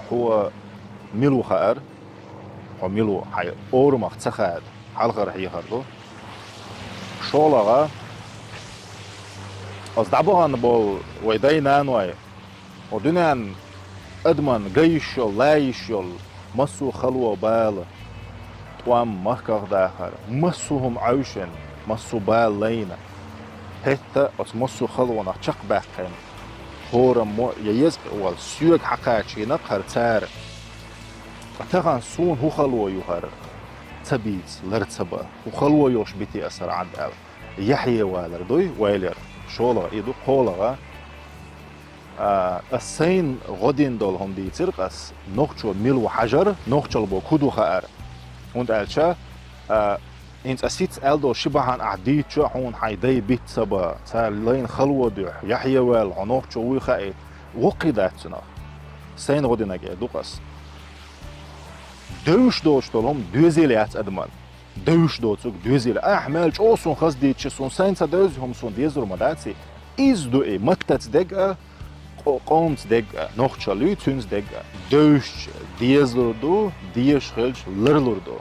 هو ميلو خير هو ميلو حي أورمخ تخاد حلقة رح يخرجو شغلها أصدقائها نبول ويدينا نوي ودنيان أدمن جيشل لايشل مسو خلوة بال توام مخكر داخل مسوهم عوشن مسو بال لينا حتى أس مسو خلوة نحشق باقين هورا مو ييزق أول سيوك حقاقي نقر تار أتغان سون هو خلوة يهر تبيت لرتبا وخلوة يوش بيتي أسر عند أل يحيى والر دوي ويلر شولا إيدو قولغا السين غدين دول هم دي ترقس نوخشو ميلو حجر نوخشو بو كودو خير und ألشا إنت أسيت ألدو شبهان أعديت شو حون حيدي بيت سبا تار لين خلوة دوح يحيى وال عنوخشو ويخاي وقيداتنا سين غدين أجي دوقس دوش دوش دولهم دوزيليات أدمان دوش دوتسوك دوزيل أحمل شو سون خاص ديتش سون سين تدوز هم سون ديزر مداتي إز دو إيه متت دقة قومت دقة نوخشالو تونس دقة دوش ديزر دو ديش خلش لرلر دو